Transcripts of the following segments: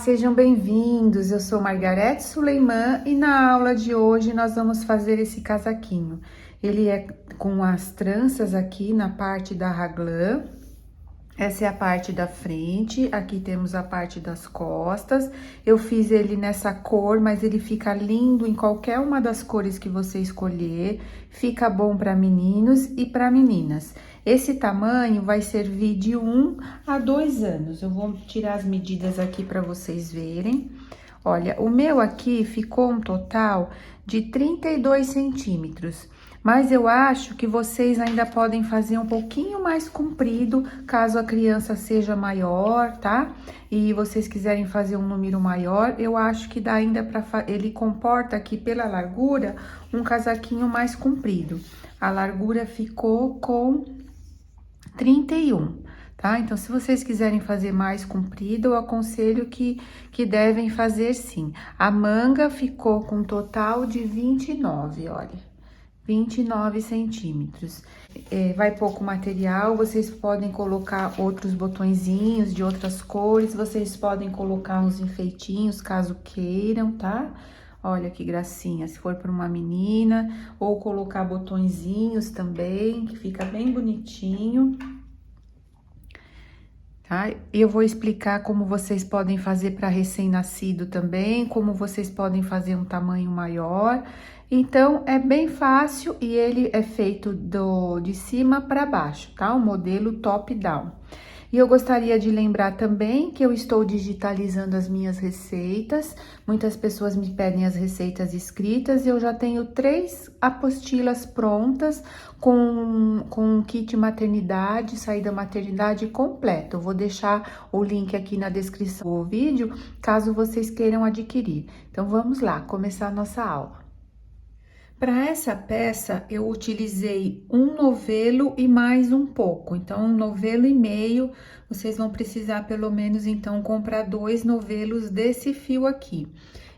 sejam bem-vindos. Eu sou Margarete Suleiman e na aula de hoje nós vamos fazer esse casaquinho. Ele é com as tranças aqui na parte da raglan. Essa é a parte da frente, aqui temos a parte das costas. Eu fiz ele nessa cor, mas ele fica lindo em qualquer uma das cores que você escolher. Fica bom para meninos e para meninas. Esse tamanho vai servir de 1 a 2 anos. Eu vou tirar as medidas aqui para vocês verem. Olha, o meu aqui ficou um total de 32 centímetros. Mas eu acho que vocês ainda podem fazer um pouquinho mais comprido, caso a criança seja maior, tá? E vocês quiserem fazer um número maior, eu acho que dá ainda para ele comporta aqui pela largura um casaquinho mais comprido. A largura ficou com 31, tá? Então, se vocês quiserem fazer mais comprido, eu aconselho que devem fazer sim. A manga ficou com um total de 29, olha. 29 centímetros. Vai pouco material, vocês podem colocar outros botõezinhos de outras cores, vocês podem colocar uns enfeitinhos, caso queiram, tá? Olha que gracinha, se for para uma menina, ou colocar botõezinhos também, que fica bem bonitinho. Tá? Eu vou explicar como vocês podem fazer para recém-nascido também, como vocês podem fazer um tamanho maior. Então, é bem fácil e ele é feito de cima para baixo, tá? O modelo top-down. E eu gostaria de lembrar também que eu estou digitalizando as minhas receitas. Muitas pessoas me pedem as receitas escritas e eu já tenho 3 apostilas prontas com um kit maternidade, saída maternidade completo. Eu vou deixar o link aqui na descrição do vídeo, caso vocês queiram adquirir. Então, vamos lá, começar a nossa aula. Para essa peça, eu utilizei um novelo e mais um pouco. Então, um novelo e meio, vocês vão precisar pelo menos, então, comprar 2 novelos desse fio aqui.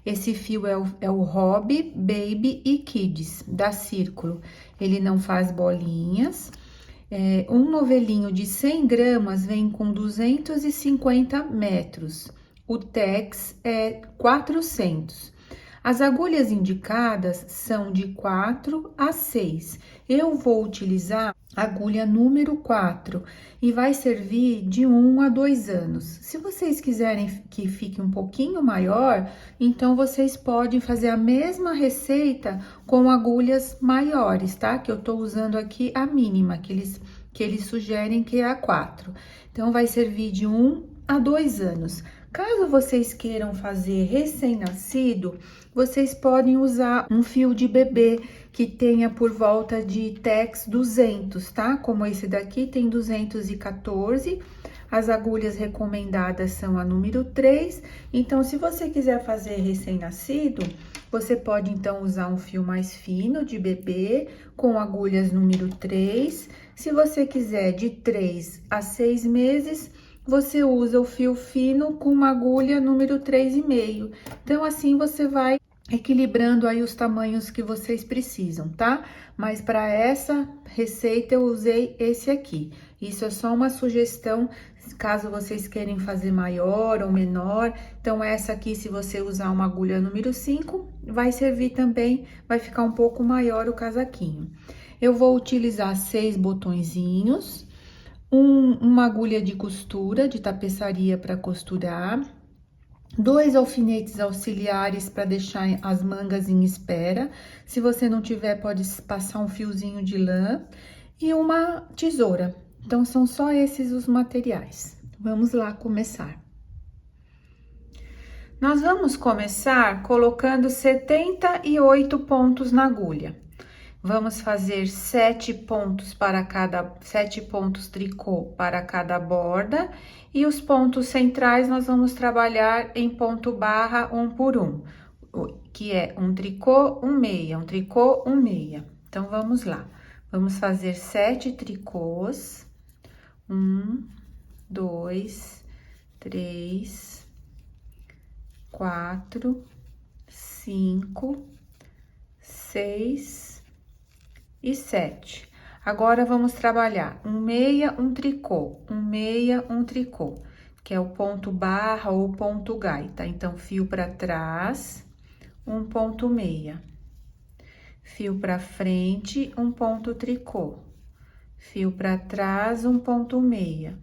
Esse fio é o Hobby, Baby e Kids, da Círculo. Ele não faz bolinhas. Um novelinho de 100 gramas vem com 250 metros. O Tex é 400. As agulhas indicadas são de 4 a 6. Eu vou utilizar a agulha número 4 e vai servir de 1 a 2 anos. Se vocês quiserem que fique um pouquinho maior, então vocês podem fazer a mesma receita com agulhas maiores, tá? Que eu tô usando aqui a mínima, que eles sugerem que é a 4. Então, vai servir de 1 a 2 anos. Caso vocês queiram fazer recém-nascido, vocês podem usar um fio de bebê que tenha por volta de Tex 200, tá? Como esse daqui tem 214. As agulhas recomendadas são a número 3. Então, se você quiser fazer recém-nascido, você pode então usar um fio mais fino de bebê com agulhas número 3. Se você quiser de 3 a 6 meses, você usa o fio fino com uma agulha número 3,5. Então, assim, você vai equilibrando aí os tamanhos que vocês precisam, tá? Mas para essa receita eu usei esse aqui. Isso é só uma sugestão, caso vocês querem fazer maior ou menor. Então, essa aqui, se você usar uma agulha número 5, vai servir também, vai ficar um pouco maior o casaquinho. Eu vou utilizar 6 botõezinhos. Uma agulha de costura, de tapeçaria para costurar, 2 alfinetes auxiliares para deixar as mangas em espera. Se você não tiver, pode passar um fiozinho de lã e uma tesoura. Então, são só esses os materiais. Vamos lá começar. Nós vamos começar colocando 78 pontos na agulha. Vamos fazer 7 pontos tricô para cada borda, e os pontos centrais nós vamos trabalhar em ponto barra 1 por 1, que é um tricô, um meia, um tricô, um meia. Então, vamos lá. Vamos fazer 7 tricôs. 1, 2, 3, 4, 5, 6 e 7. Agora, vamos trabalhar um meia, um tricô, um meia, um tricô, que é o ponto barra ou ponto gaita. Então, fio para trás, um ponto meia. Fio para frente, um ponto tricô. Fio para trás, um ponto meia.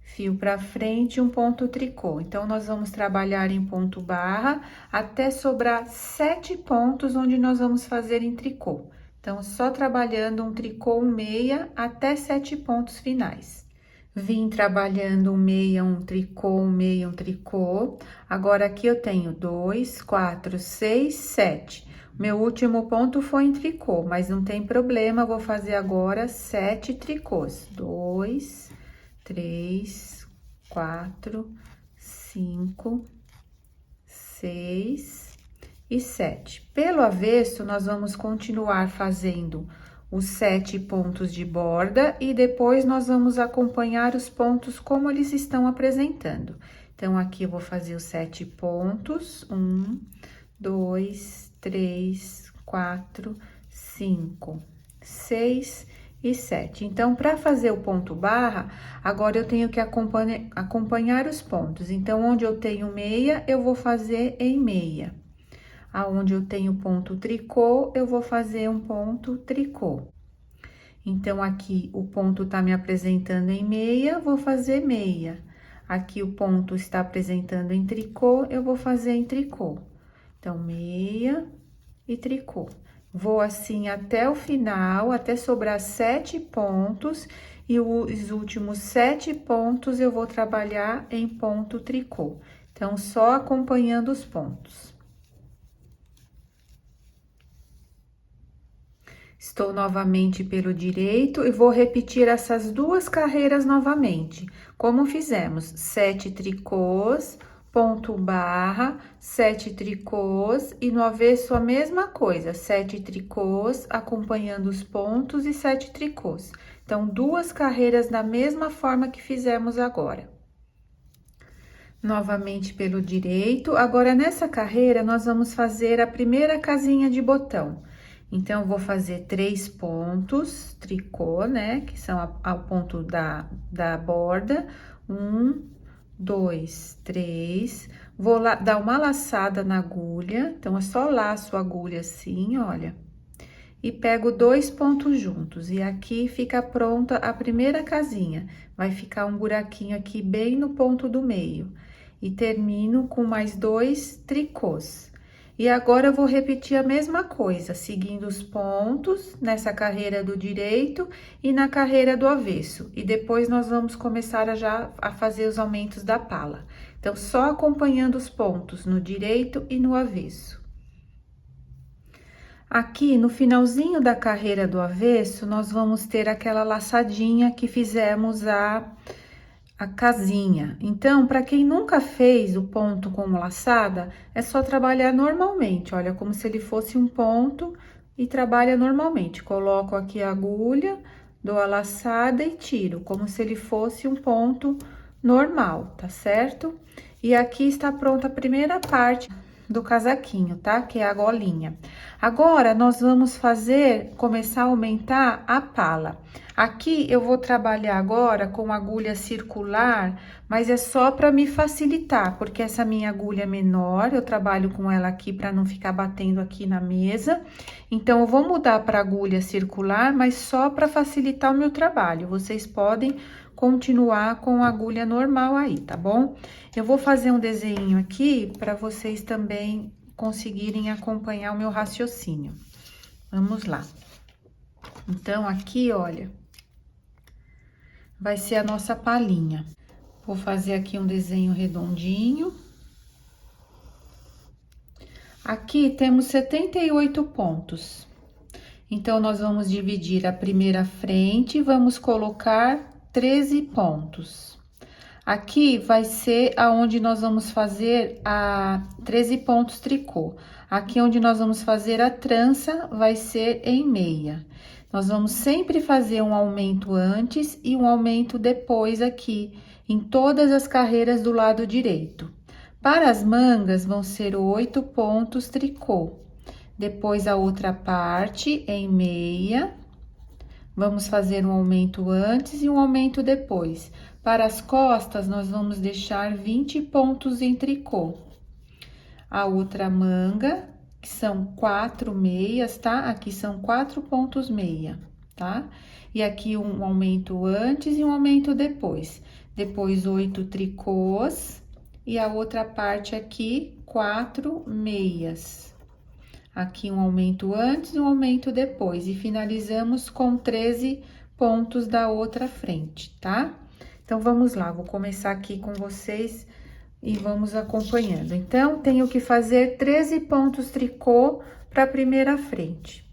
Fio para frente, um ponto tricô. Então, nós vamos trabalhar em ponto barra até sobrar 7 pontos onde nós vamos fazer em tricô. Então, só trabalhando um tricô, um meia, até 7 pontos finais. Vim trabalhando um meia, um tricô, um meia, um tricô. Agora, aqui eu tenho 2, 4, 6, 7. Meu último ponto foi em tricô, mas não tem problema, vou fazer agora 7 tricôs. 2, 3, 4, 5, 6 e 7. Pelo avesso, nós vamos continuar fazendo os 7 pontos de borda e depois nós vamos acompanhar os pontos como eles estão apresentando. Então, aqui eu vou fazer os 7 pontos. 1, 2, 3, 4, 5, 6 e 7. Então, para fazer o ponto barra, agora eu tenho que acompanhar os pontos. Então, onde eu tenho meia, eu vou fazer em meia. Aonde eu tenho ponto tricô, eu vou fazer um ponto tricô. Então, aqui o ponto tá me apresentando em meia, vou fazer meia. Aqui o ponto está apresentando em tricô, eu vou fazer em tricô. Então, meia e tricô. Vou assim até o final, até sobrar 7 pontos, e os últimos 7 pontos eu vou trabalhar em ponto tricô. Então, só acompanhando os pontos. Estou novamente pelo direito e vou repetir essas 2 carreiras novamente. Como fizemos? 7 tricôs, ponto barra, 7 tricôs e no avesso a mesma coisa, 7 tricôs, acompanhando os pontos e 7 tricôs. Então, 2 carreiras da mesma forma que fizemos agora. Novamente pelo direito. Agora, nessa carreira, nós vamos fazer a primeira casinha de botão. Então, eu vou fazer 3 pontos, tricô, né? Que são ao ponto da borda. 1, 2, 3. Vou dar uma laçada na agulha. Então, é só laço a agulha assim, olha. E pego 2 pontos juntos. E aqui fica pronta a primeira casinha. Vai ficar um buraquinho aqui bem no ponto do meio. E termino com mais 2 tricôs. E agora, eu vou repetir a mesma coisa, seguindo os pontos nessa carreira do direito e na carreira do avesso. E depois, nós vamos começar a fazer os aumentos da pala. Então, só acompanhando os pontos no direito e no avesso. Aqui, no finalzinho da carreira do avesso, nós vamos ter aquela laçadinha que fizemos a casinha. Então, para quem nunca fez o ponto com laçada, é só trabalhar normalmente, olha, como se ele fosse um ponto e trabalha normalmente. Coloco aqui a agulha, dou a laçada e tiro, como se ele fosse um ponto normal, tá certo? E aqui está pronta a primeira parte do casaquinho, tá? Que é a golinha. Agora, nós vamos começar a aumentar a pala. Aqui, eu vou trabalhar agora com agulha circular, mas é só para me facilitar, porque essa minha agulha é menor, eu trabalho com ela aqui para não ficar batendo aqui na mesa. Então, eu vou mudar para agulha circular, mas só para facilitar o meu trabalho. Vocês podem continuar com a agulha normal aí, tá bom? Eu vou fazer um desenho aqui para vocês também conseguirem acompanhar o meu raciocínio. Vamos lá. Então, aqui, olha, vai ser a nossa palinha. Vou fazer aqui um desenho redondinho. Aqui temos 78 pontos. Então, nós vamos dividir a primeira frente e vamos colocar 13 pontos. Aqui vai ser aonde nós vamos fazer 13 pontos tricô. Aqui onde nós vamos fazer a trança vai ser em meia. Nós vamos sempre fazer um aumento antes e um aumento depois aqui, em todas as carreiras do lado direito. Para as mangas, vão ser 8 pontos tricô. Depois, a outra parte em meia. Vamos fazer um aumento antes e um aumento depois. Para as costas, nós vamos deixar 20 pontos em tricô. A outra manga, que são 4 meias, tá? Aqui são 4 pontos meia, tá? E aqui um aumento antes e um aumento depois. Depois 8 tricôs e a outra parte aqui 4 meias. Aqui um aumento antes e um aumento depois. E finalizamos com 13 pontos da outra frente, tá? Então, vamos lá, vou começar aqui com vocês e vamos acompanhando. Então, tenho que fazer 13 pontos tricô para a primeira frente.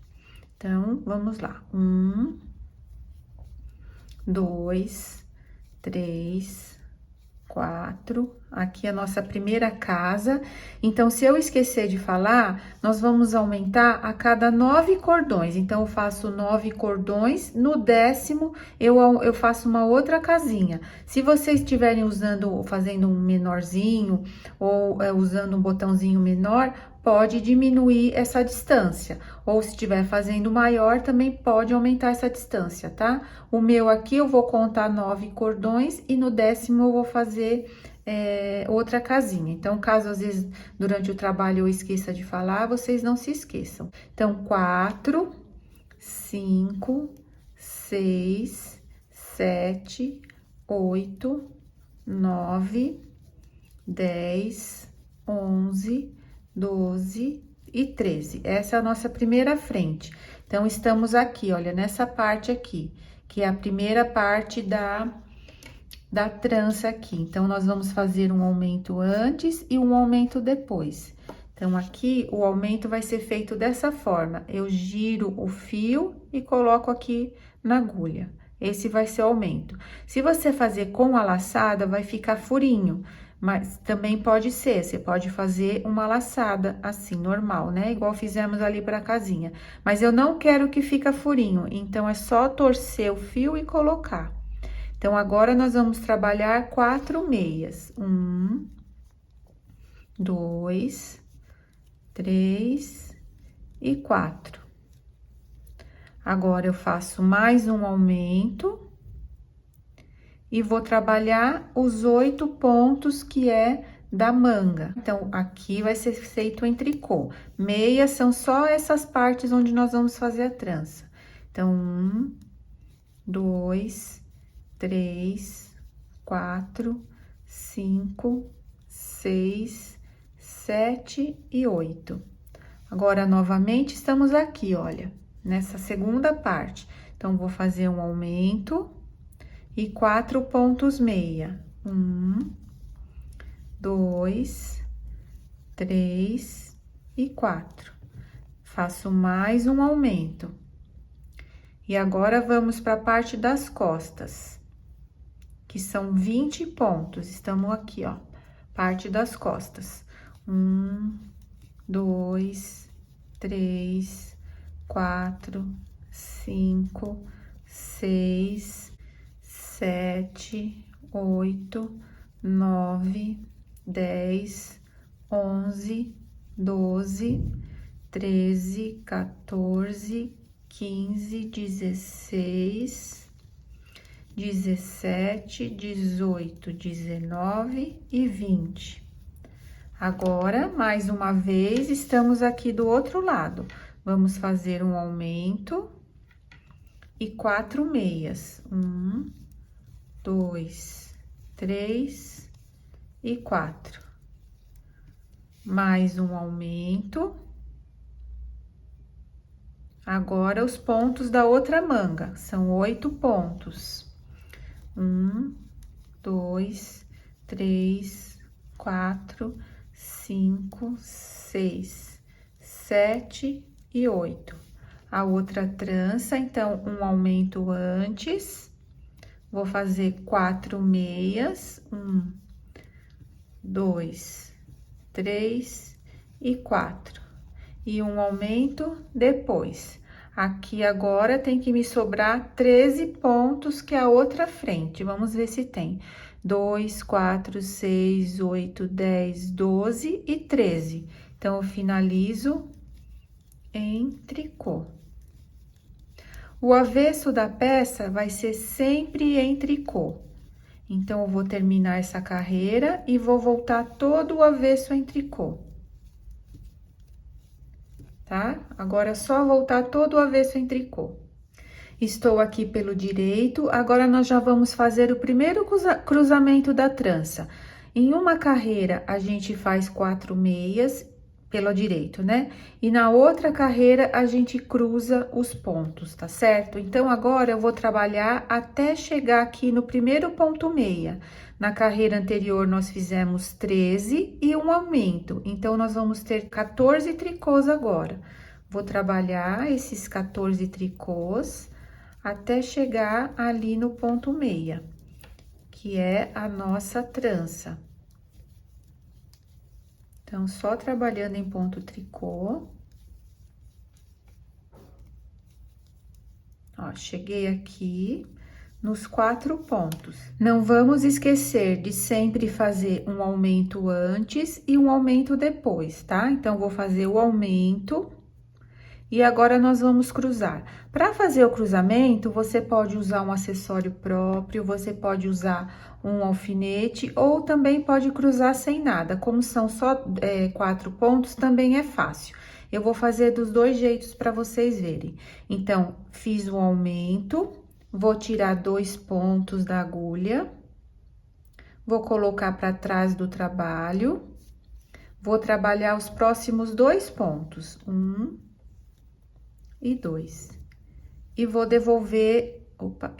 Então, vamos lá. 1, 2, 3, 4. Aqui a nossa primeira casa. Então, se eu esquecer de falar, nós vamos aumentar a cada 9 cordões. Então, eu faço 9 cordões, no 10º eu faço uma outra casinha. Se vocês estiverem fazendo um menorzinho ou usando um botãozinho menor, pode diminuir essa distância. Ou se estiver fazendo maior, também pode aumentar essa distância, tá? O meu aqui eu vou contar 9 cordões e no 10º eu vou fazer outra casinha. Então, caso às vezes durante o trabalho eu esqueça de falar, vocês não se esqueçam. Então, 4, 5, 6, 7, 8, 9, 10, 11, 12 e 13. Essa é a nossa primeira frente. Então, estamos aqui, olha, nessa parte aqui, que é a primeira parte da trança aqui. Então, nós vamos fazer um aumento antes e um aumento depois. Então, aqui, o aumento vai ser feito dessa forma. Eu giro o fio e coloco aqui na agulha. Esse vai ser o aumento. Se você fazer com a laçada, vai ficar furinho. Mas também pode ser, você pode fazer uma laçada assim, normal, né? Igual fizemos ali pra casinha. Mas eu não quero que fica furinho, então é só torcer o fio e colocar. Então, agora nós vamos trabalhar 4 meias. 1, 2, 3 e 4. Agora, eu faço mais um aumento e vou trabalhar os 8 pontos que é da manga. Então, aqui vai ser feito em tricô. Meias são só essas partes onde nós vamos fazer a trança. Então, 1, 2, 3, 4, 5, 6, 7 e 8. Agora, novamente, estamos aqui, olha, nessa segunda parte. Então, vou fazer um aumento e 4 pontos meia. 1, 2, 3 e 4. Faço mais um aumento. E agora, vamos para a parte das costas, que são 20 pontos. Estamos aqui, ó, parte das costas. 1, 2, 3, 4, 5, 6, 7, 8, 9, 10, 11, 12, 13, 14, 15, 16, 17, 18, 19 e 20. Agora, mais uma vez, estamos aqui do outro lado. Vamos fazer um aumento e 4 meias. 1, 2, 3 e 4. Mais um aumento. Agora, os pontos da outra manga, são 8 pontos. 1, 2, 3, 4, 5, 6, 7 e 8. A outra trança, então, um aumento antes. Vou fazer 4 meias. 1, 2, 3 e 4. E um aumento depois. Aqui agora tem que me sobrar 13 pontos, que é a outra frente. Vamos ver se tem. 2, 4, 6, 8, 10, 12 e 13. Então, eu finalizo em tricô. O avesso da peça vai ser sempre em tricô. Então, eu vou terminar essa carreira e vou voltar todo o avesso em tricô. Tá? Agora, é só voltar todo o avesso em tricô. Estou aqui pelo direito, agora nós já vamos fazer o primeiro cruzamento da trança. Em uma carreira, a gente faz 4 meias pelo direito, né? E na outra carreira, a gente cruza os pontos, tá certo? Então, agora eu vou trabalhar até chegar aqui no primeiro ponto meia. Na carreira anterior, nós fizemos 13 e um aumento. Então, nós vamos ter 14 tricôs agora. Vou trabalhar esses 14 tricôs até chegar ali no ponto meia, que é a nossa trança. Então, só trabalhando em ponto tricô. Ó, cheguei aqui nos 4 pontos. Não vamos esquecer de sempre fazer um aumento antes e um aumento depois, tá? Então, vou fazer o aumento. E agora, nós vamos cruzar. Para fazer o cruzamento, você pode usar um acessório próprio, você pode usar um alfinete, ou também pode cruzar sem nada. Como são só 4 pontos, também é fácil. Eu vou fazer dos dois jeitos para vocês verem. Então, fiz o aumento, vou tirar 2 pontos da agulha, vou colocar para trás do trabalho, vou trabalhar os próximos 2 pontos. 1 e 2. E vou devolver,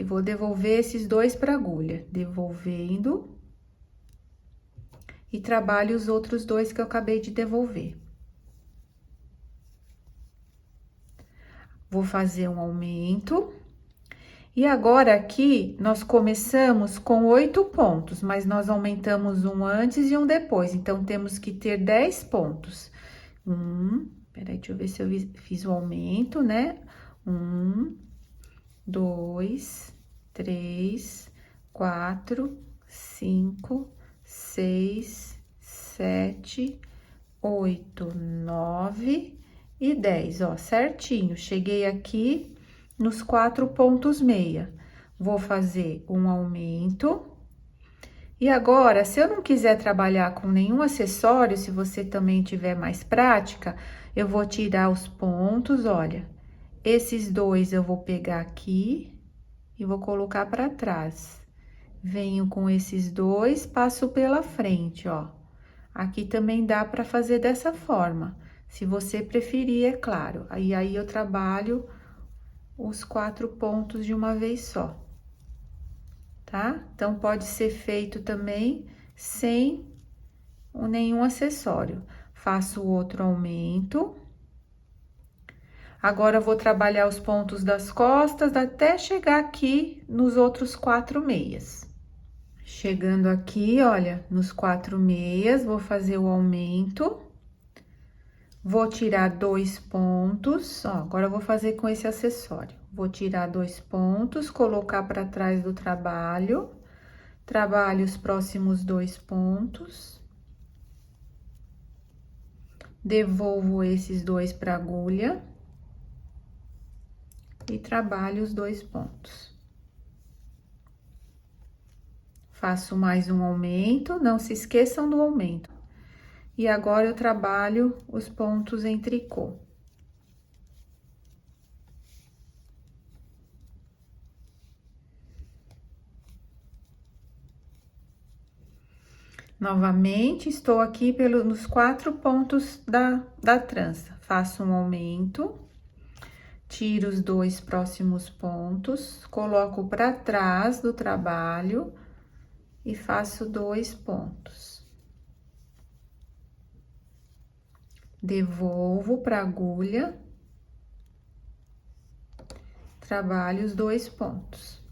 vou devolver esses 2 para agulha, devolvendo. E trabalho os outros 2 que eu acabei de devolver. Vou fazer um aumento. E agora, aqui, nós começamos com 8 pontos, mas nós aumentamos um antes e um depois. Então, temos que ter 10 pontos. Peraí, deixa eu ver se eu fiz o aumento, né? 1, 2, 3, 4, 5, 6, 7, 8, 9 e 10, ó, certinho. Cheguei aqui nos 4 pontos meia. Vou fazer um aumento. E agora, se eu não quiser trabalhar com nenhum acessório, se você também tiver mais prática, eu vou tirar os pontos, olha. Esses 2 eu vou pegar aqui e vou colocar para trás. Venho com esses 2, passo pela frente, ó. Aqui também dá para fazer dessa forma, se você preferir, é claro. Aí eu trabalho os 4 pontos de uma vez só. Tá? Então, pode ser feito também sem nenhum acessório. Faço o outro aumento. Agora, eu vou trabalhar os pontos das costas até chegar aqui nos outros 4 meias. Chegando aqui, olha, nos 4 meias, vou fazer o aumento. Vou tirar 2 pontos, ó, agora eu vou fazer com esse acessório. Vou tirar 2 pontos, colocar para trás do trabalho. Trabalho os próximos 2 pontos. Devolvo esses 2 para agulha. E trabalho os 2 pontos. Faço mais um aumento, não se esqueçam do aumento. E agora, eu trabalho os pontos em tricô. Novamente, estou aqui nos 4 pontos da trança. Faço um aumento, tiro os 2 próximos pontos, coloco para trás do trabalho e faço 2 pontos. Devolvo para agulha, trabalho os 2 pontos.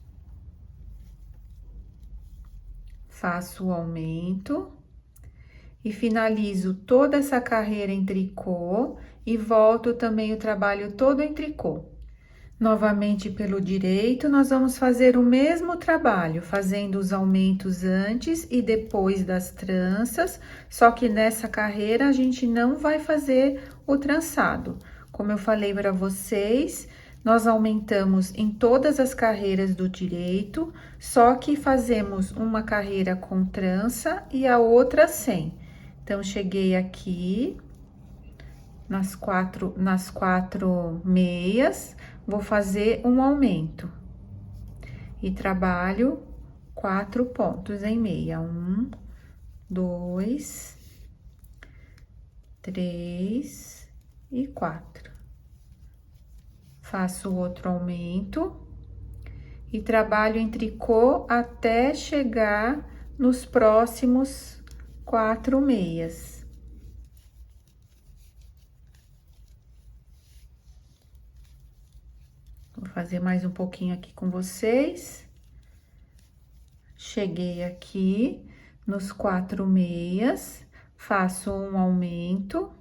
Faço o aumento e finalizo toda essa carreira em tricô e volto também o trabalho todo em tricô. Novamente pelo direito, nós vamos fazer o mesmo trabalho, fazendo os aumentos antes e depois das tranças, só que nessa carreira a gente não vai fazer o trançado. Como eu falei para vocês, nós aumentamos em todas as carreiras do direito, só que fazemos uma carreira com trança e a outra sem. Então, cheguei aqui nas quatro meias, vou fazer um aumento. E trabalho 4 pontos em meia. 1, 2, 3 e 4. Faço o outro aumento e trabalho em tricô até chegar nos próximos 4 meias. Vou fazer mais um pouquinho aqui com vocês. Cheguei aqui nos 4 meias, faço um aumento,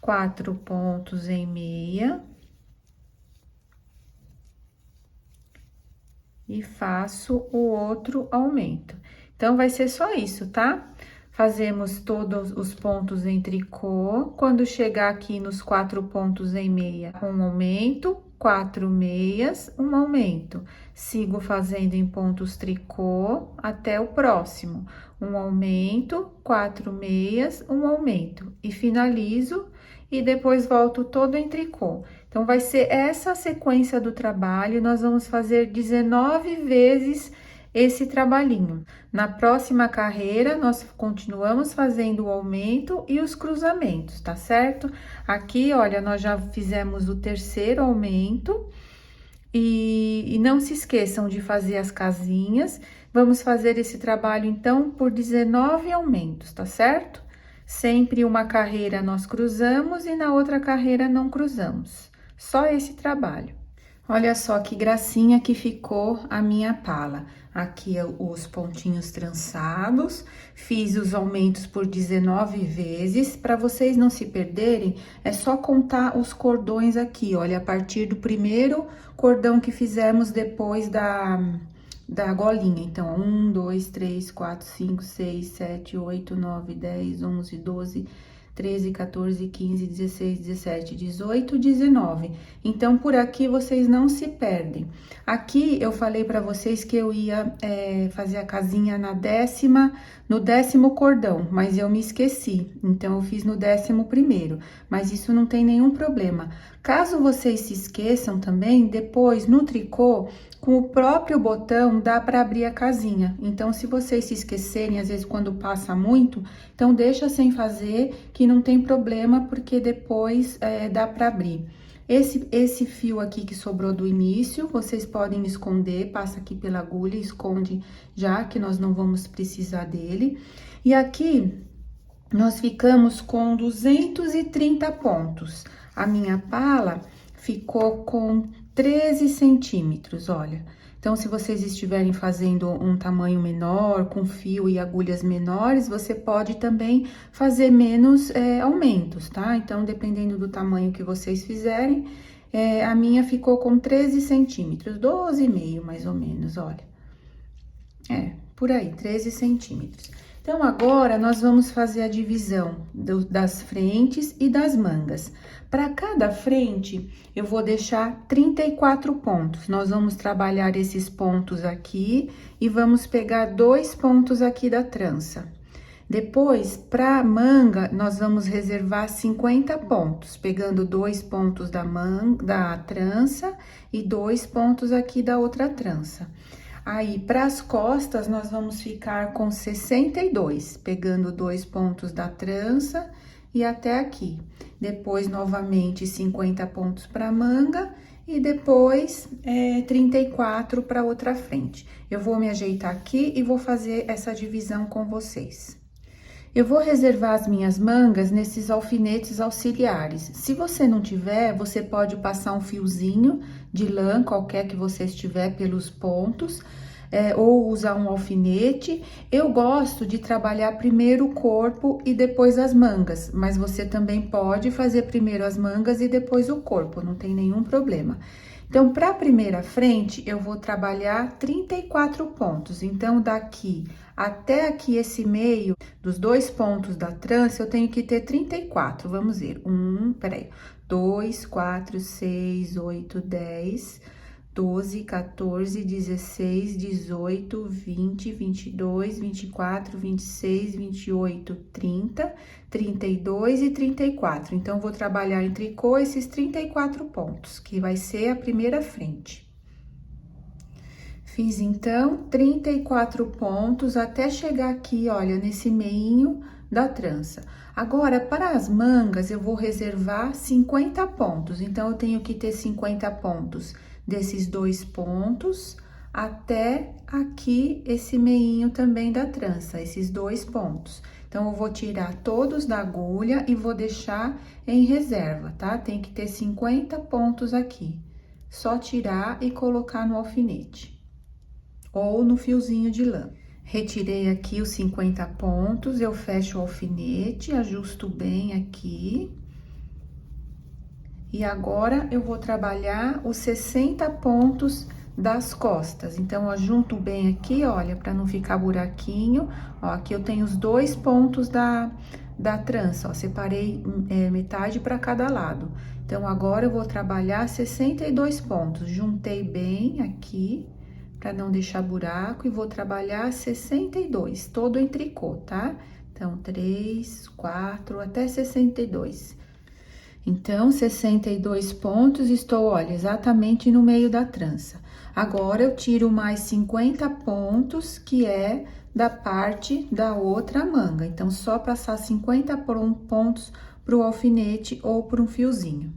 4 pontos em meia. E faço o outro aumento. Então, vai ser só isso, tá? Fazemos todos os pontos em tricô. Quando chegar aqui nos 4 pontos em meia, um aumento, 4 meias, um aumento. Sigo fazendo em pontos tricô até o próximo. Um aumento, 4 meias, um aumento. E finalizo e depois volto todo em tricô. Então, vai ser essa a sequência do trabalho, nós vamos fazer 19 vezes esse trabalhinho. Na próxima carreira, nós continuamos fazendo o aumento e os cruzamentos, tá certo? Aqui, olha, nós já fizemos o terceiro aumento e não se esqueçam de fazer as casinhas. Vamos fazer esse trabalho, então, por 19 aumentos, tá certo? Sempre uma carreira nós cruzamos e na outra carreira não cruzamos. Só esse trabalho. Olha só que gracinha que ficou a minha pala. Aqui os pontinhos trançados, fiz os aumentos por 19 vezes. Para vocês não se perderem, é só contar os cordões aqui, olha, a partir do primeiro cordão que fizemos depois da golinha. Então, 1, 2, 3, 4, 5, 6, 7, 8, 9, 10, 11, 12, 13, 14, 15, 16, 17, 18, 19. Então, por aqui vocês não se perdem. Aqui eu falei para vocês que eu ia fazer a casinha no 10º cordão, mas eu me esqueci. Então, eu fiz no 11º, mas isso não tem nenhum problema. Caso vocês se esqueçam também, depois no tricô, com o próprio botão, dá para abrir a casinha. Então, se vocês se esquecerem, às vezes quando passa muito, então deixa sem fazer, que não tem problema, porque depois dá para abrir. Esse fio aqui que sobrou do início, vocês podem esconder, passa aqui pela agulha, esconde já, que nós não vamos precisar dele. E aqui, nós ficamos com 230 pontos. A minha pala ficou com 13 centímetros, olha. Então, se vocês estiverem fazendo um tamanho menor, com fio e agulhas menores, você pode também fazer menos aumentos, tá? Então, dependendo do tamanho que vocês fizerem, a minha ficou com 13 centímetros, 12,5 mais ou menos, olha. Por aí, 13 centímetros. Então, agora, nós vamos fazer a divisão das frentes e das mangas. Para cada frente, eu vou deixar 34 pontos. Nós vamos trabalhar esses pontos aqui e vamos pegar 2 pontos aqui da trança. Depois, para a manga, nós vamos reservar 50 pontos, pegando 2 pontos da trança e 2 pontos aqui da outra trança. Aí, para as costas, nós vamos ficar com 62, pegando 2 pontos da trança e até aqui. Depois, novamente, 50 pontos para manga e depois 34 para outra frente. Eu vou me ajeitar aqui e vou fazer essa divisão com vocês. Eu vou reservar as minhas mangas nesses alfinetes auxiliares. Se você não tiver, você pode passar um fiozinho de lã, qualquer que você estiver, pelos pontos. ou usar um alfinete. Eu gosto de trabalhar primeiro o corpo e depois as mangas, mas você também pode fazer primeiro as mangas e depois o corpo, não tem nenhum problema. Então, para a primeira frente, eu vou trabalhar 34 pontos. Então, daqui até aqui esse meio dos 2 pontos da trança, eu tenho que ter 34. Vamos ver. 2, 4, 6, 8, 10, 12, 14, 16, 18, 20, 22, 24, 26, 28, 30, 32 e 34. Então, vou trabalhar em tricô esses 34 pontos, que vai ser a primeira frente. Fiz, então, 34 pontos até chegar aqui, olha, nesse meinho da trança. Agora, para as mangas, eu vou reservar 50 pontos. Então, eu tenho que ter 50 pontos desses 2 pontos até aqui esse meinho também da trança, esses 2 pontos. Então, eu vou tirar todos da agulha e vou deixar em reserva, tá? Tem que ter 50 pontos aqui. Só tirar e colocar no alfinete ou no fiozinho de lã. Retirei aqui os 50 pontos, eu fecho o alfinete, ajusto bem aqui. E agora, eu vou trabalhar os 60 pontos das costas. Então, eu junto bem aqui, olha, para não ficar buraquinho. Ó, aqui eu tenho os 2 pontos da trança, ó, separei metade para cada lado. Então, agora eu vou trabalhar 62 pontos. Juntei bem aqui, para não deixar buraco, e vou trabalhar 62, todo em tricô, tá? Então, 3, 4, até 62. Então, 62 pontos, estou, olha, exatamente no meio da trança. Agora, eu tiro mais 50 pontos, que é da parte da outra manga. Então, só passar 50 pontos pro alfinete ou por um fiozinho.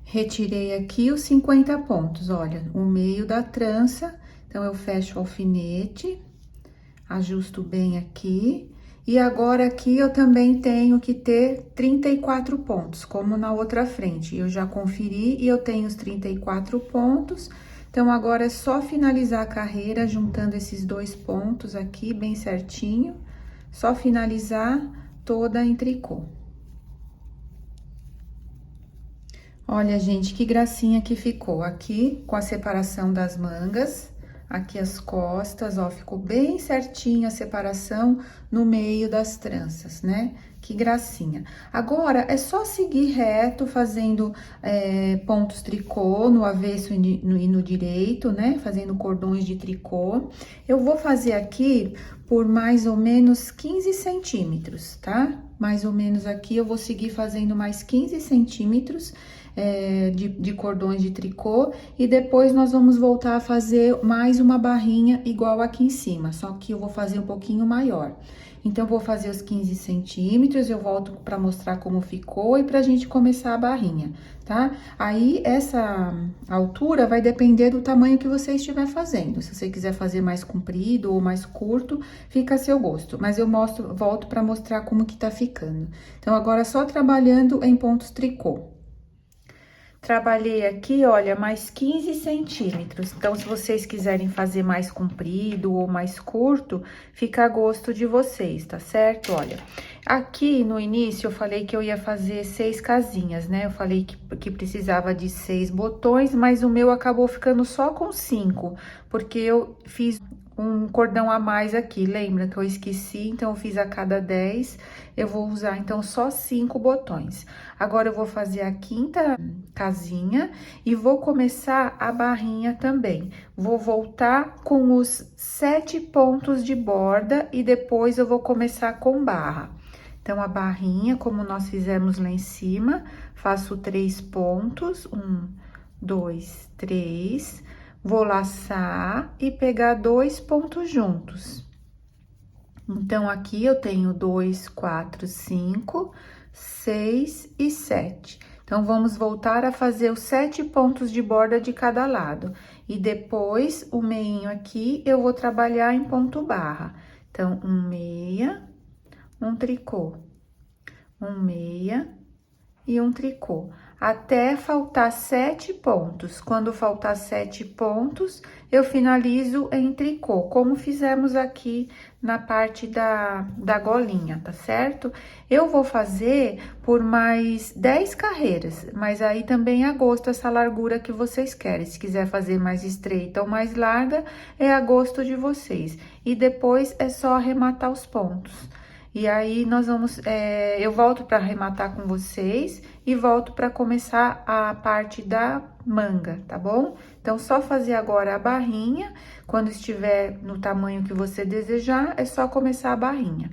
Retirei aqui os 50 pontos, olha, o meio da trança. Então, eu fecho o alfinete, ajusto bem aqui. E agora, aqui, eu também tenho que ter 34 pontos, como na outra frente. Eu já conferi e eu tenho os 34 pontos. Então, agora é só finalizar a carreira juntando esses 2 pontos aqui, bem certinho. Só finalizar toda em tricô. Olha, gente, que gracinha que ficou aqui com a separação das mangas. Aqui as costas, ó, ficou bem certinho a separação no meio das tranças, né? Que gracinha. Agora, é só seguir reto, fazendo pontos tricô no avesso e no direito, né? Fazendo cordões de tricô. Eu vou fazer aqui por mais ou menos 15 centímetros, tá? Mais ou menos aqui, eu vou seguir fazendo mais 15 centímetros de cordões de tricô, e depois nós vamos voltar a fazer mais uma barrinha igual aqui em cima, só que eu vou fazer um pouquinho maior. Então, vou fazer os 15 centímetros, eu volto para mostrar como ficou e pra gente começar a barrinha, tá? Aí, essa altura vai depender do tamanho que você estiver fazendo. Se você quiser fazer mais comprido ou mais curto, fica a seu gosto. Mas eu volto para mostrar como que tá ficando. Então, agora só trabalhando em pontos tricô. Trabalhei aqui, olha, mais 15 centímetros. Então, se vocês quiserem fazer mais comprido ou mais curto, fica a gosto de vocês, tá certo? Olha, aqui no início eu falei que eu ia fazer 6 casinhas, né? Eu falei que precisava de 6 botões, mas o meu acabou ficando só com 5, porque eu fiz um cordão a mais aqui, lembra que eu esqueci? Então, eu fiz a cada 10, eu vou usar, então, só 5 botões. Agora, eu vou fazer a 5ª casinha e vou começar a barrinha também. Vou voltar com os 7 pontos de borda e depois eu vou começar com barra. Então, a barrinha, como nós fizemos lá em cima, faço 3 pontos, 1, 2, 3... Vou laçar e pegar 2 pontos juntos. Então, aqui eu tenho 2, 4, 5, 6 e 7. Então, vamos voltar a fazer os 7 pontos de borda de cada lado. E depois, o meinho aqui, eu vou trabalhar em ponto barra. Então, um meia, um tricô, um meia e um tricô. até faltar 7 pontos. Quando faltar 7 pontos, eu finalizo em tricô, como fizemos aqui na parte da golinha, tá certo? Eu vou fazer por mais 10 carreiras, mas aí também é a gosto essa largura que vocês querem. Se quiser fazer mais estreita ou mais larga, é a gosto de vocês. E depois é só arrematar os pontos. E aí, nós vamos, eu volto para arrematar com vocês e volto para começar a parte da manga, tá bom? Então, só fazer agora a barrinha, quando estiver no tamanho que você desejar, é só começar a barrinha.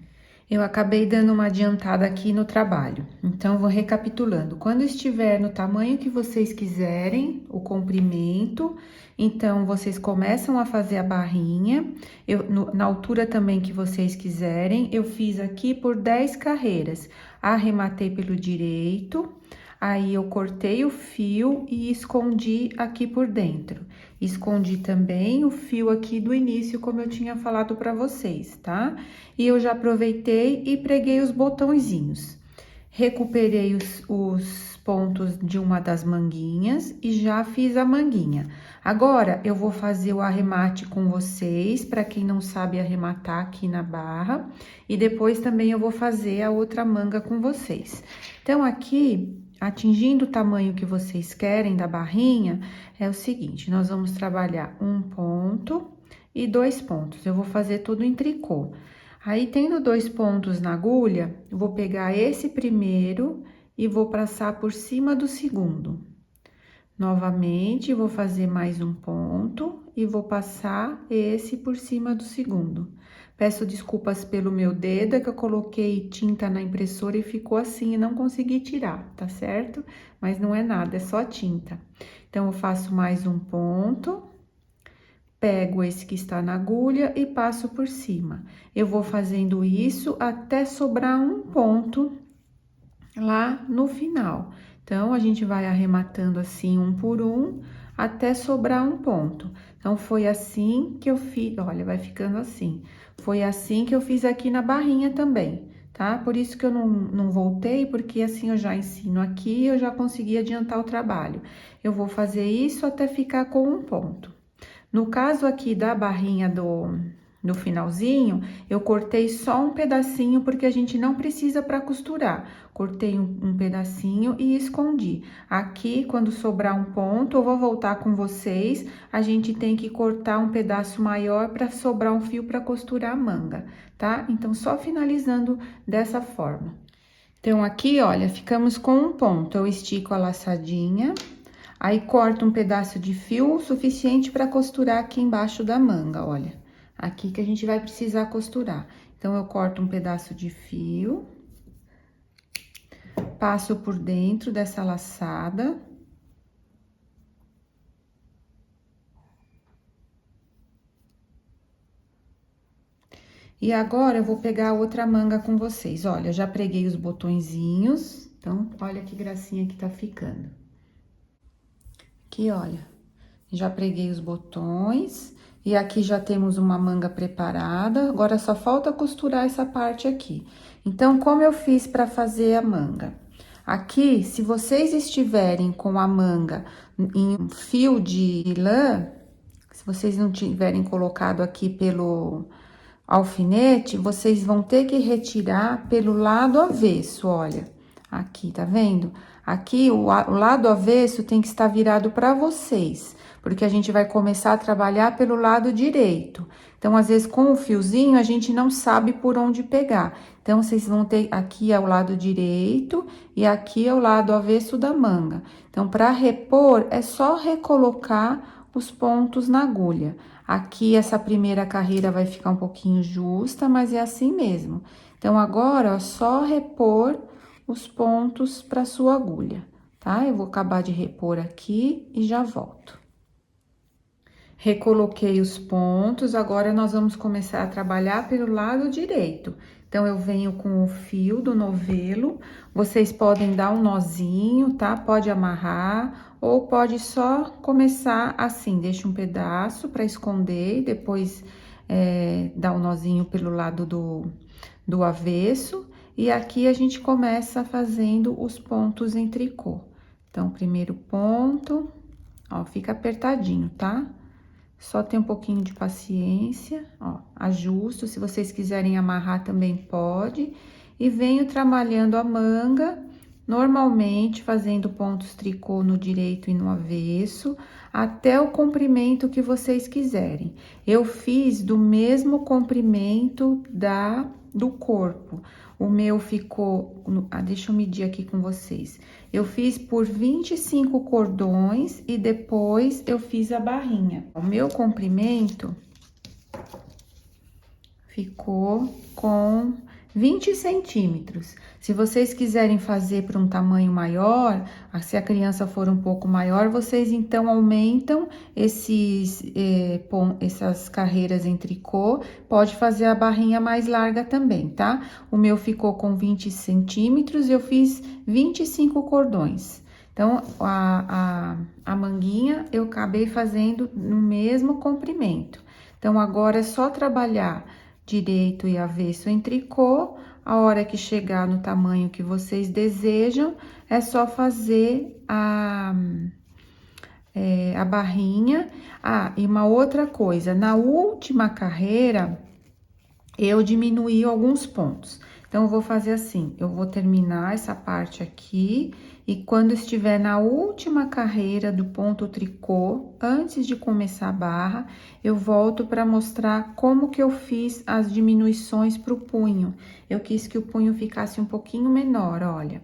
Eu acabei dando uma adiantada aqui no trabalho, então vou recapitulando. Quando estiver no tamanho que vocês quiserem, o comprimento, então vocês começam a fazer a barrinha, na altura também que vocês quiserem. Eu fiz aqui por 10 carreiras, arrematei pelo direito, aí eu cortei o fio e escondi aqui por dentro. Escondi também o fio aqui do início, como eu tinha falado para vocês, tá? E eu já aproveitei e preguei os botõezinhos. Recuperei os pontos de uma das manguinhas e já fiz a manguinha. Agora, eu vou fazer o arremate com vocês, para quem não sabe arrematar aqui na barra. E depois também eu vou fazer a outra manga com vocês. Então, aqui, atingindo o tamanho que vocês querem da barrinha, é o seguinte, nós vamos trabalhar um ponto e 2 pontos. Eu vou fazer tudo em tricô. Aí, tendo 2 pontos na agulha, eu vou pegar esse primeiro e vou passar por cima do segundo. Novamente, vou fazer mais um ponto e vou passar esse por cima do segundo. Peço desculpas pelo meu dedo, é que eu coloquei tinta na impressora e ficou assim e não consegui tirar, tá certo? Mas não é nada, é só tinta. Então, eu faço mais um ponto, pego esse que está na agulha e passo por cima. Eu vou fazendo isso até sobrar um ponto lá no final. Então, a gente vai arrematando assim, um por um, até sobrar um ponto. Então, foi assim que eu fiz, olha, vai ficando assim. Foi assim que eu fiz aqui na barrinha também, tá? Por isso que eu não voltei, porque assim eu já ensino aqui e eu já consegui adiantar o trabalho. Eu vou fazer isso até ficar com um ponto. No caso aqui da barrinha do finalzinho, eu cortei só um pedacinho, porque a gente não precisa para costurar. Cortei um pedacinho e escondi. Aqui, quando sobrar um ponto, eu vou voltar com vocês, a gente tem que cortar um pedaço maior para sobrar um fio para costurar a manga, tá? Então, só finalizando dessa forma. Então, aqui, olha, ficamos com um ponto. Eu estico a laçadinha, aí corto um pedaço de fio suficiente para costurar aqui embaixo da manga, olha. Aqui que a gente vai precisar costurar. Então, eu corto um pedaço de fio, passo por dentro dessa laçada. E agora, eu vou pegar a outra manga com vocês. Olha, já preguei os botõezinhos, então, olha que gracinha que tá ficando. Aqui, olha, já preguei os botões. E aqui já temos uma manga preparada, agora só falta costurar essa parte aqui. Então, como eu fiz para fazer a manga? Aqui, se vocês estiverem com a manga em um fio de lã, se vocês não tiverem colocado aqui pelo alfinete, vocês vão ter que retirar pelo lado avesso, olha. Aqui, tá vendo? Aqui, o lado avesso tem que estar virado para vocês, porque a gente vai começar a trabalhar pelo lado direito. Então, às vezes, com o fiozinho, a gente não sabe por onde pegar. Então, vocês vão ter, aqui é o lado direito e aqui é o lado avesso da manga. Então, para repor, é só recolocar os pontos na agulha. Aqui, essa primeira carreira vai ficar um pouquinho justa, mas é assim mesmo. Então, agora, ó, só repor os pontos para sua agulha, tá? Eu vou acabar de repor aqui e já volto. Recoloquei os pontos, agora nós vamos começar a trabalhar pelo lado direito. Então, eu venho com o fio do novelo, vocês podem dar um nozinho, tá? Pode amarrar, ou pode só começar assim, deixa um pedaço para esconder, e depois dá um nozinho pelo lado do avesso. E aqui, a gente começa fazendo os pontos em tricô. Então, primeiro ponto, ó, fica apertadinho, tá? Só tem um pouquinho de paciência, ó, ajusto, se vocês quiserem amarrar também pode. E venho trabalhando a manga, normalmente fazendo pontos tricô no direito e no avesso, até o comprimento que vocês quiserem. Eu fiz do mesmo comprimento do corpo. O meu ficou, deixa eu medir aqui com vocês. Eu fiz por 25 cordões e depois eu fiz a barrinha. O meu comprimento ficou com 20 centímetros. Se vocês quiserem fazer para um tamanho maior, se a criança for um pouco maior, vocês então aumentam essas carreiras em tricô, pode fazer a barrinha mais larga também, tá? O meu ficou com 20 centímetros e eu fiz 25 cordões. Então, a manguinha eu acabei fazendo no mesmo comprimento. Então, agora é só trabalhar direito e avesso em tricô. A hora que chegar no tamanho que vocês desejam, é só fazer a barrinha. Ah, e uma outra coisa, na última carreira, eu diminuí alguns pontos. Então, eu vou fazer assim, eu vou terminar essa parte aqui, e quando estiver na última carreira do ponto tricô, antes de começar a barra, eu volto para mostrar como que eu fiz as diminuições pro punho. Eu quis que o punho ficasse um pouquinho menor, olha,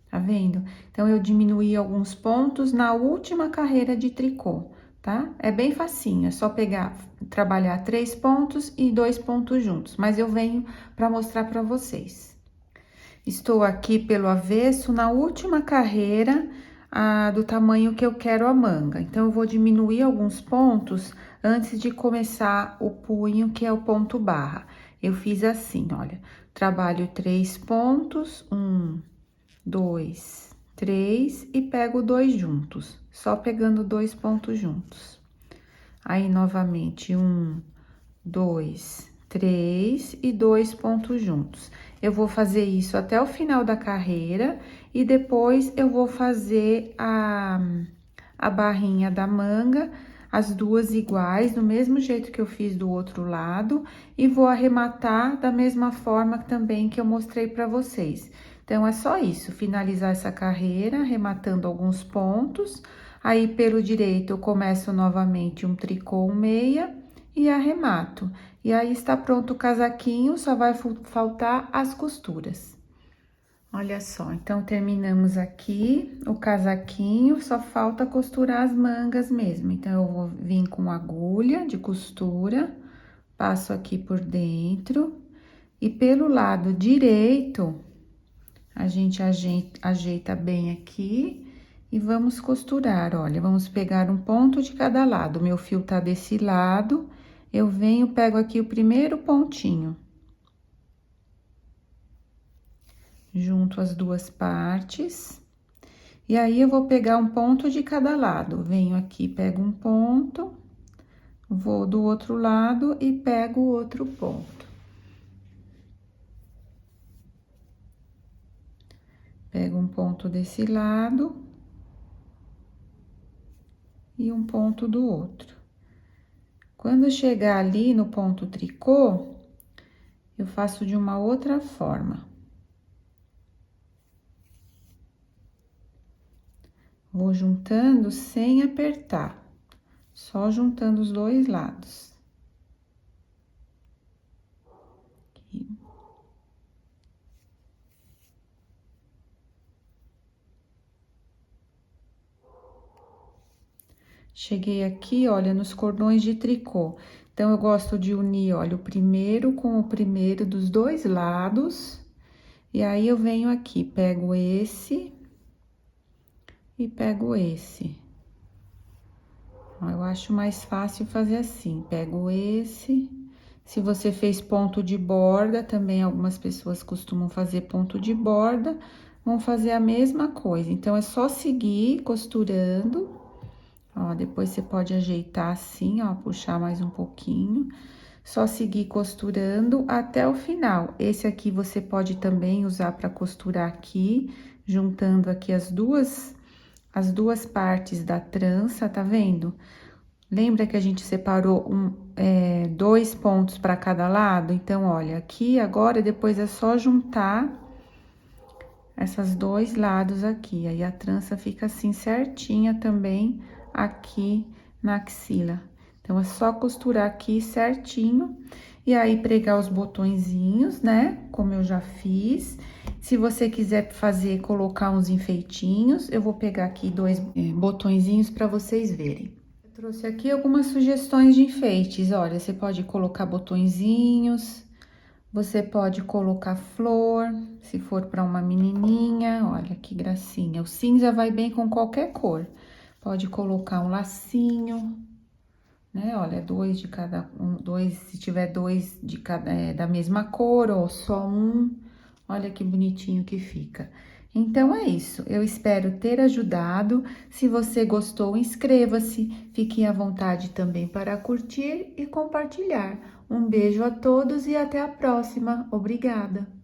tá vendo? Então, eu diminuí alguns pontos na última carreira de tricô, tá? É bem facinho, é só pegar, trabalhar 3 pontos e 2 pontos juntos, mas eu venho para mostrar para vocês. Estou aqui pelo avesso na última carreira do tamanho que eu quero a manga. Então, eu vou diminuir alguns pontos antes de começar o punho, que é o ponto barra. Eu fiz assim, olha, trabalho 3 pontos, 1, 2, 3 e pego 2 juntos, só pegando 2 pontos juntos. Aí, novamente, 1, 2, 3 e 2 pontos juntos. Eu vou fazer isso até o final da carreira e depois eu vou fazer a barrinha da manga, as duas iguais, do mesmo jeito que eu fiz do outro lado, e vou arrematar da mesma forma também que eu mostrei para vocês. Então, é só isso, finalizar essa carreira, arrematando alguns pontos. Aí, pelo direito, eu começo novamente um tricô, um meia e arremato. E aí, está pronto o casaquinho, só vai faltar as costuras. Olha só, então, terminamos aqui o casaquinho, só falta costurar as mangas mesmo. Então, eu vou vir com agulha de costura, passo aqui por dentro. E pelo lado direito, a gente ajeita bem aqui e vamos costurar. Olha, vamos pegar um ponto de cada lado. O meu fio tá desse lado, eu venho, pego aqui o primeiro pontinho. Junto as duas partes. E aí, eu vou pegar um ponto de cada lado. Venho aqui, pego um ponto, vou do outro lado e pego o outro ponto. Pego um ponto desse lado e um ponto do outro. Quando chegar ali no ponto tricô, eu faço de uma outra forma. Vou juntando sem apertar, só juntando os dois lados. Aqui. Cheguei aqui, olha, nos cordões de tricô. Então, eu gosto de unir, olha, o primeiro com o primeiro dos dois lados. E aí, eu venho aqui, pego esse e pego esse. Ó, eu acho mais fácil fazer assim, pego esse. Se você fez ponto de borda, também algumas pessoas costumam fazer ponto de borda, vão fazer a mesma coisa. Então, é só seguir costurando. Ó, depois você pode ajeitar assim, ó, puxar mais um pouquinho. Só seguir costurando até o final. Esse aqui você pode também usar para costurar aqui, juntando aqui as duas as duas partes da trança, tá vendo? Lembra que a gente separou dois pontos para cada lado? Então, olha, aqui agora, depois é só juntar esses dois lados aqui. Aí, a trança fica assim certinha também aqui na axila. Então, é só costurar aqui certinho. E aí, pregar os botõezinhos, né? Como eu já fiz. Se você quiser fazer, colocar uns enfeitinhos, eu vou pegar aqui dois botõezinhos para vocês verem. Eu trouxe aqui algumas sugestões de enfeites. Olha, você pode colocar botõezinhos, você pode colocar flor, se for para uma menininha. Olha que gracinha. O cinza vai bem com qualquer cor. Pode colocar um lacinho, né? Olha, dois de cada um, dois, se tiver dois de cada, da mesma cor ou só um. Olha que bonitinho que fica. Então, é isso. Eu espero ter ajudado. Se você gostou, inscreva-se. Fique à vontade também para curtir e compartilhar. Um beijo a todos e até a próxima. Obrigada!